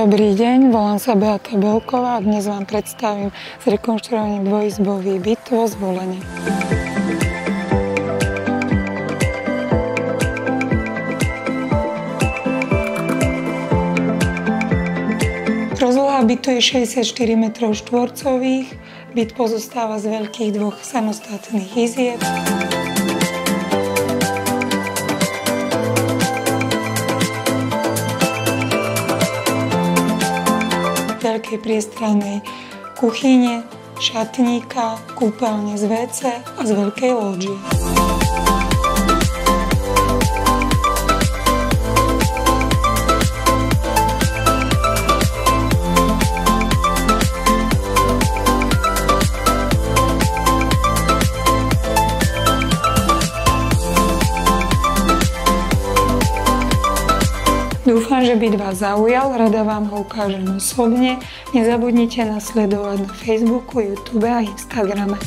Dobrý deň, volám sa Beata Belková a dnes vám predstavím zrekonštruovaný dvojizbový byt vo Zvolene. Rozloha bytu je 64 m². Byt pozostáva z veľkých dvoch samostatných izieb. Veľkej priestrannej kuchyne, šatníka, kúpeľne z WC a z veľkej lóžie. Dúfam, že byt vás zaujal, rada vám ho ukážem osobne. Nezabudnite nás sledovať na Facebooku, YouTube a Instagrame.